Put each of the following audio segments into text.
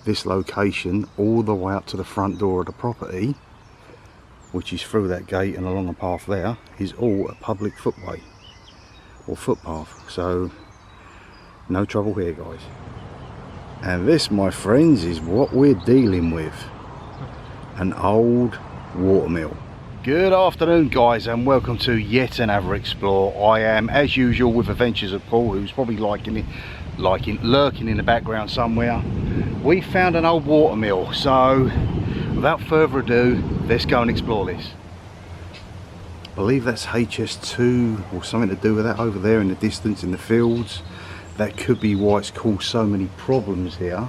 this location all the way up to the front door of the property, which is through that gate and along the path there, is all a public footway or footpath. So no trouble here, guys. And this, my friends, is what we're dealing with. An old watermill. Good afternoon, guys, and welcome to yet another explore. I am, as usual, with Adventures of Paul, who's probably lurking in the background somewhere. We found an old watermill, so without further ado, let's go and explore this. I believe that's HS2 or something to do with that over there in the distance in the fields. That could be why it's caused so many problems here.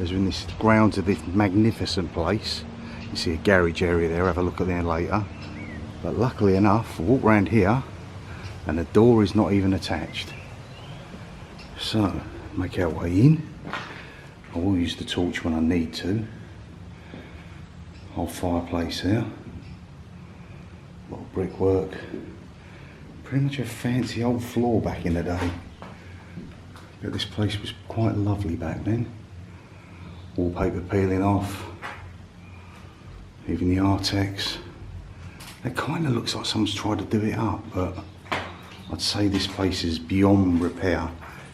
As we're in this grounds of this magnificent place. You see a garage area there, have a look at there later. But luckily enough, walk around here and the door is not even attached. So, make our way in. I will use the torch when I need to. Old fireplace there. A lot of brickwork. Pretty much a fancy old floor back in the day. But this place was quite lovely back then. Wallpaper peeling off. Even the Artex. It kind of looks like someone's tried to do it up, but I'd say this place is beyond repair.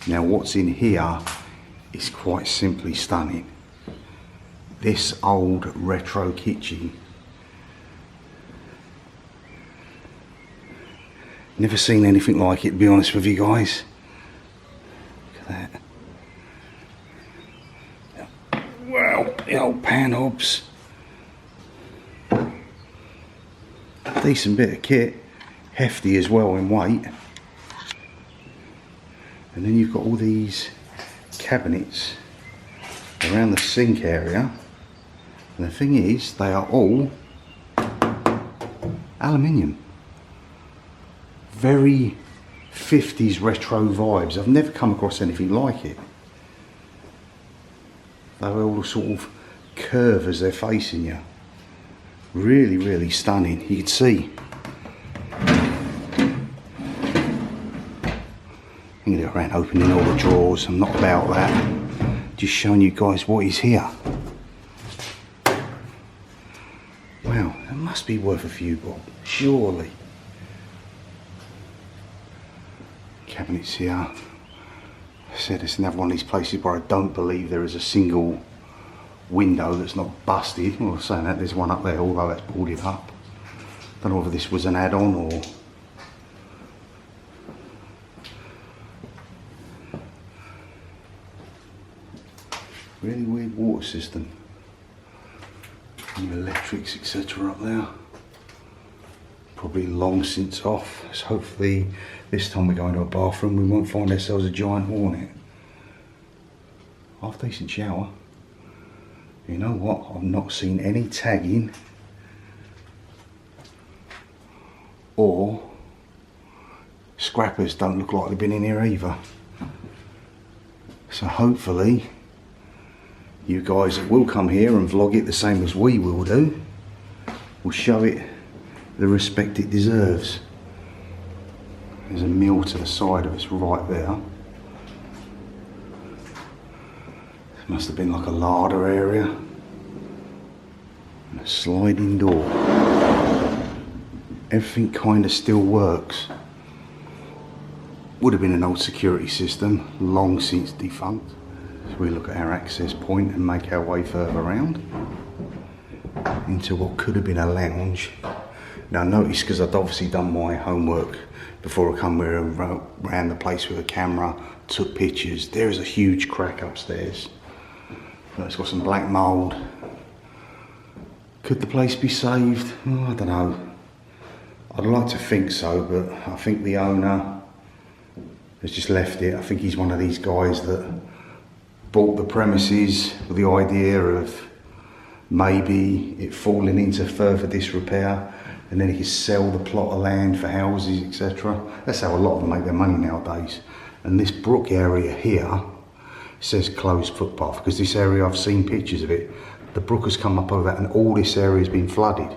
Now what's in here is quite simply stunning. This old retro kitchen. Never seen anything like it, to be honest with you guys. Look at that. Wow, the old pan hobs. Decent bit of kit, hefty as well in weight. And then you've got all these cabinets around the sink area. And the thing is, they are all aluminium. Very 50s retro vibes. I've never come across anything like it. They all sort of curve as they're facing you. Really, really stunning. You can see. I'm going to go around opening all the drawers. I'm not about that. Just showing you guys what is here. Wow, that must be worth a few bob. Surely. Cabinets here. I said it's another one of these places where I don't believe there is a single window that's not busted. Well, saying that, there's one up there, although that's boarded up. Don't know whether this was an add-on or... Really weird water system. New electrics, etc. up there. Probably long since off. So hopefully this time we go into a bathroom we won't find ourselves a giant hornet. Half decent shower. You know what? I've not seen any tagging or scrappers don't look like they've been in here either. So hopefully you guys that will come here and vlog it the same as we will do will show it the respect it deserves. There's a mill to the side of us right there. Must have been like a larder area. And a sliding door. Everything kind of still works. Would have been an old security system, long since defunct. So we look at our access point and make our way further around into what could have been a lounge. Now notice, because I'd obviously done my homework before I come here and ran the place with a camera, took pictures. There is a huge crack upstairs. It's got some black mould. Could the place be saved? Oh, I don't know. I'd like to think so, but I think the owner has just left it. I think he's one of these guys that bought the premises with the idea of maybe it falling into further disrepair, and then he could sell the plot of land for houses, etc. That's how a lot of them make their money nowadays. And this brook area here says closed footpath, because this area, I've seen pictures of it, the brook has come up over that and all this area has been flooded.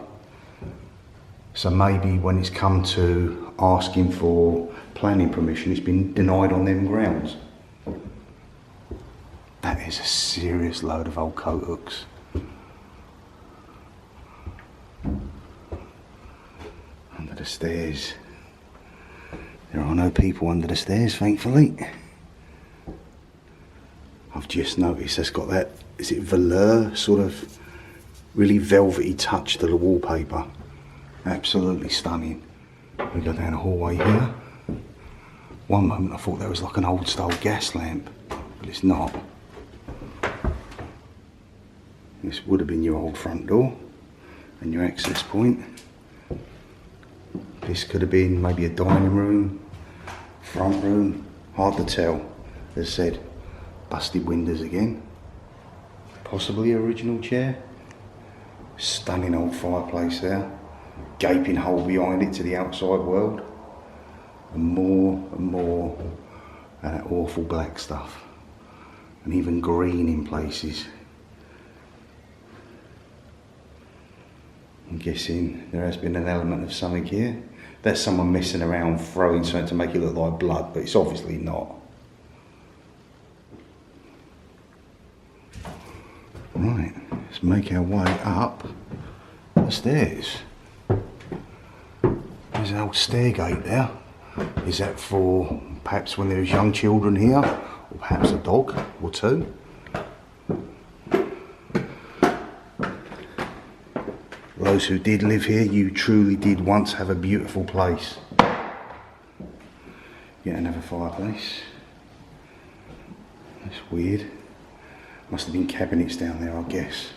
So maybe when it's come to asking for planning permission, it's been denied on them grounds. That is a serious load of old coat hooks. Under the stairs. There are no people under the stairs, thankfully. I've just noticed it's got that, is it velour, sort of really velvety touch to the wallpaper. Absolutely stunning. We go down a hallway here. One moment I thought that was like an old style gas lamp, but it's not. This would have been your old front door and your access point. This could have been maybe a dining room, front room, hard to tell. As I said, busted windows again. Possibly original chair. Stunning old fireplace there. Gaping hole behind it to the outside world. And more of that awful black stuff. And even green in places. I'm guessing there has been an element of something here. There's someone messing around throwing something to make it look like blood, but it's obviously not. Right, let's make our way up the stairs. There's an old stair gate there. Is that for perhaps when there was young children here, or perhaps a dog or two? Those who did live here, you truly did once have a beautiful place. Yet another fireplace. That's weird. Must have been cabinets down there, I guess.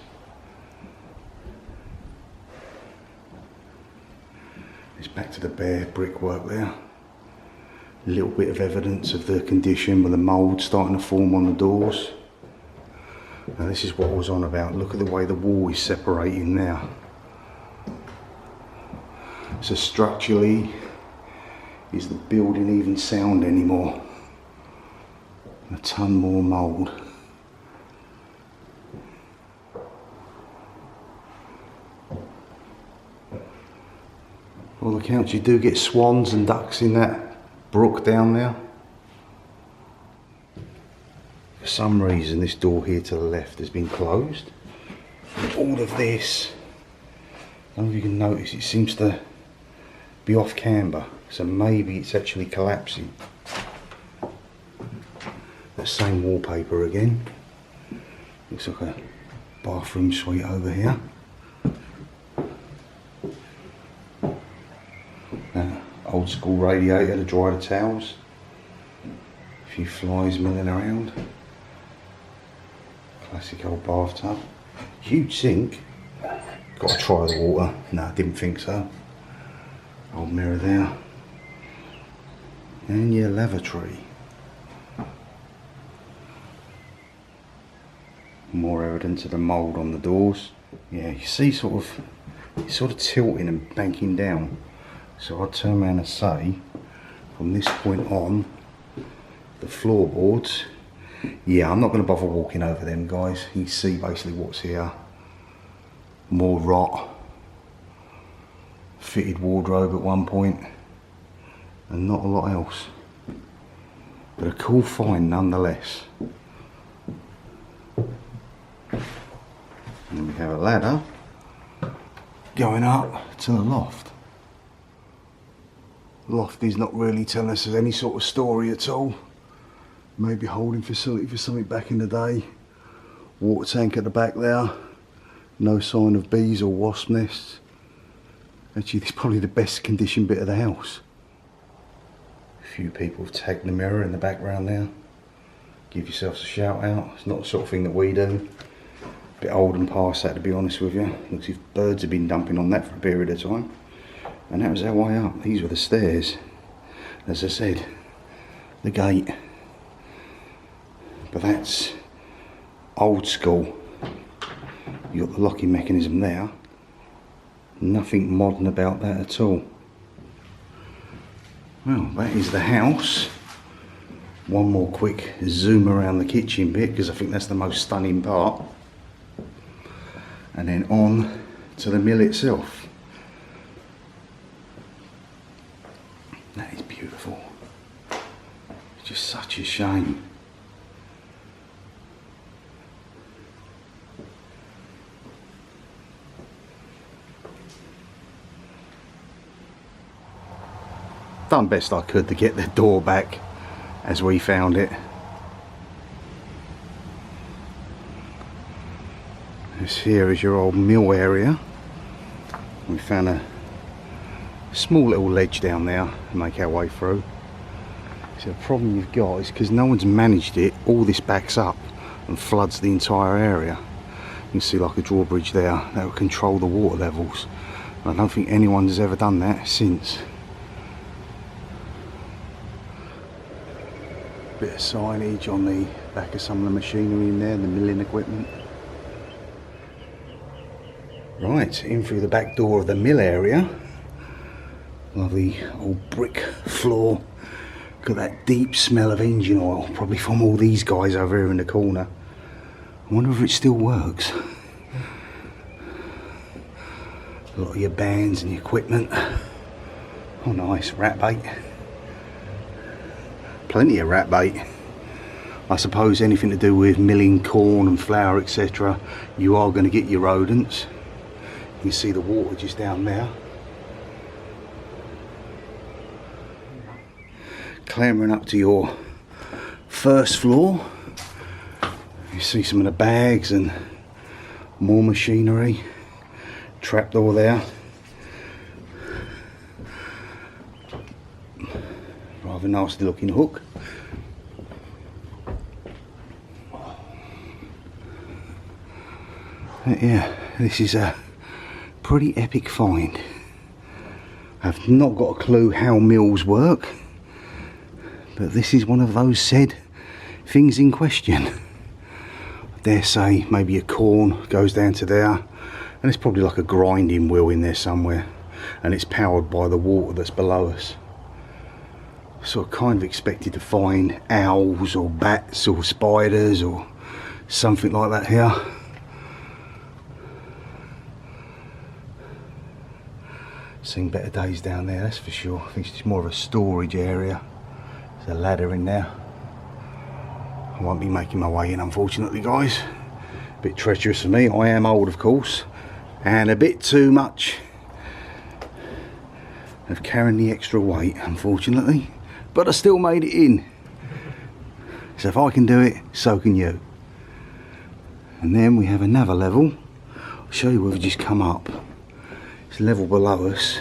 It's back to the bare brickwork there. A little bit of evidence of the condition with the mould starting to form on the doors. Now this is what I was on about. Look at the way the wall is separating now. So structurally, is the building even sound anymore? A ton more mould. All accounts, you do get swans and ducks in that brook down there. For some reason, this door here to the left has been closed. All of this, I don't know if you can notice, it seems to be off camber, so maybe it's actually collapsing. That same wallpaper again. Looks like a bathroom suite over here. Old school radiator to dry the towels. A few flies milling around. Classic old bathtub. Huge sink. Got to try the water. No, didn't think so. Old mirror there. And your lavatory. More evidence of the mould on the doors. Yeah, you see it's sort of tilting and banking down. So I'll turn around and say, from this point on, the floorboards, yeah, I'm not going to bother walking over them, guys. You can see basically what's here. More rot. Fitted wardrobe at one point. And not a lot else. But a cool find nonetheless. And we have a ladder going up to the loft. Loft is not really telling us any sort of story at all. Maybe holding facility for something back in the day. Water tank at the back there. No sign of bees or wasp nests. Actually, this is probably the best conditioned bit of the house. A few people have tagged the mirror in the background there. Give yourselves a shout out. It's not the sort of thing that we do. A bit old and past that, to be honest with you. Looks as if birds have been dumping on that for a period of time. And that was our way up. These were the stairs. As I said, the gate. But that's old school. You got the locking mechanism there. Nothing modern about that at all. Well, that is the house. One more quick zoom around the kitchen bit, because I think that's the most stunning part. And then on to the mill itself. That is beautiful. It's just such a shame. done best I could to get the door back as we found it. This here is your old mill area. We found a small little ledge down there to make our way through. So the problem you've got is because no one's managed it, all this backs up and floods the entire area. You can see like a drawbridge there that will control the water levels. I don't think anyone's ever done that since. Bit of signage on the back of some of the machinery in there, the milling equipment. Right, in through the back door of the mill area. Lovely old brick floor. Got that deep smell of engine oil, probably from all these guys over here in the corner. I wonder if it still works. A lot of your bands and your equipment. Oh nice, rat bait. Plenty of rat bait. I suppose anything to do with milling corn and flour, etc., you are going to get your rodents. You can see the water just down there. Clambering up to your first floor, you see some of the bags and more machinery. Trapdoor there. Rather nasty looking hook. But yeah, this is a pretty epic find. I've not got a clue how mills work, but this is one of those said things in question. I dare say maybe a corn goes down to there, and it's probably like a grinding wheel in there somewhere, and it's powered by the water that's below us. So I kind of expected to find owls or bats or spiders or something like that here. Seen better days down there, that's for sure. I think it's just more of a storage area. There's a ladder in there. I won't be making my way in, unfortunately, guys. A bit treacherous for me. I am old, of course, and a bit too much of carrying the extra weight, unfortunately. But I still made it in. So if I can do it, so can you. And then we have another level. I'll show you where we just come up. It's level below us.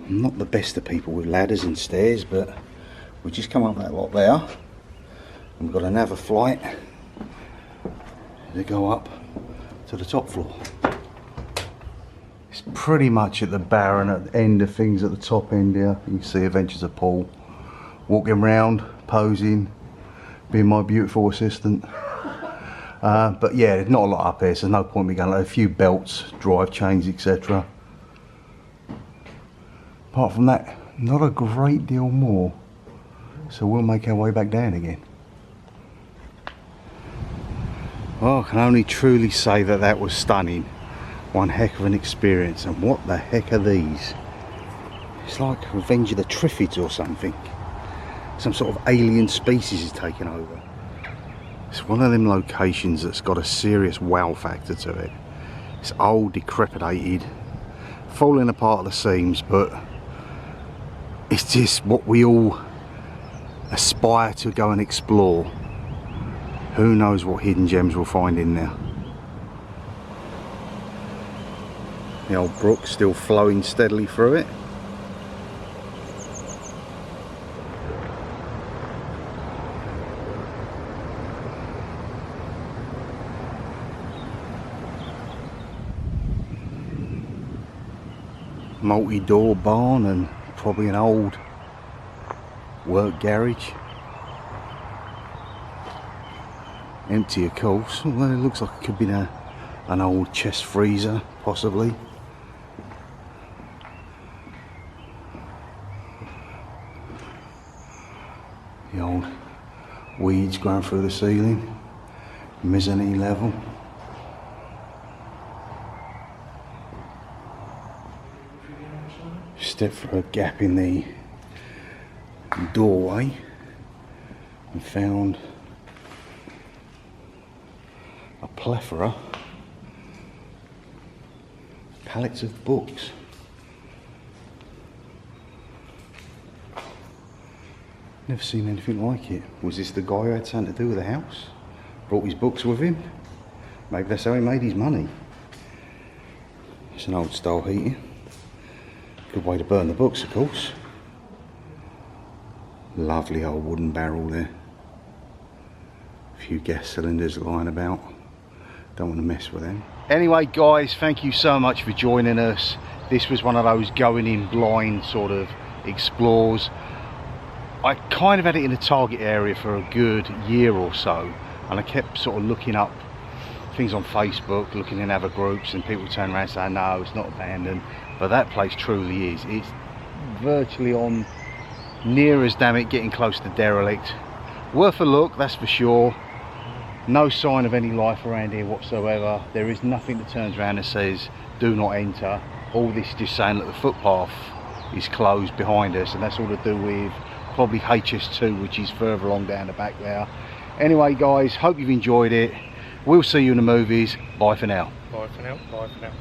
I'm not the best of people with ladders and stairs, but we just come up that lot there, and we've got another flight to go up to the top floor. It's pretty much at the barren at the end of things at the top end here. You can see Adventures of Paul walking around, posing, being my beautiful assistant. But yeah, there's not a lot up here, so there's no point me going. Like a few belts, drive chains, etc. Apart from that, not a great deal more. So we'll make our way back down again. Well, I can only truly say that that was stunning. One heck of an experience. And what the heck are these? It's like Revenge of the Triffids or something. Some sort of alien species is taking over. It's one of them locations that's got a serious wow factor to it. It's old, decrepitated, falling apart at the seams, but it's just what we all aspire to go and explore. Who knows what hidden gems we'll find in there. The old brook still flowing steadily through it. Multi-door barn and probably an old work garage. Empty, of course. Well, it looks like it could be an old chest freezer, possibly. The old weeds growing through the ceiling, mezzanine level. Step through a gap in the doorway and found a plethora, pallets of books. Never seen anything like it. Was this the guy who had something to do with the house? Brought his books with him? Maybe that's how he made his money. It's an old style heating. Good way to burn the books, of course. Lovely old wooden barrel there. A few gas cylinders lying about. Don't want to mess with them. Anyway guys, thank you so much for joining us. This was one of those going in blind sort of explores. I kind of had it in a target area for a good year or so, and I kept sort of looking up things on Facebook, looking in other groups, and people turn around and say no, it's not abandoned, but that place truly is. It's virtually on near as, damn it, getting close to derelict. Worth a look, that's for sure. No sign of any life around here whatsoever. There is nothing that turns around and says do not enter. All this is just saying that the footpath is closed behind us, and that's all to do with probably HS2, which is further along down the back there. Anyway guys, hope you've enjoyed it. We'll see you in the movies. Bye for now. Bye for now. Bye for now.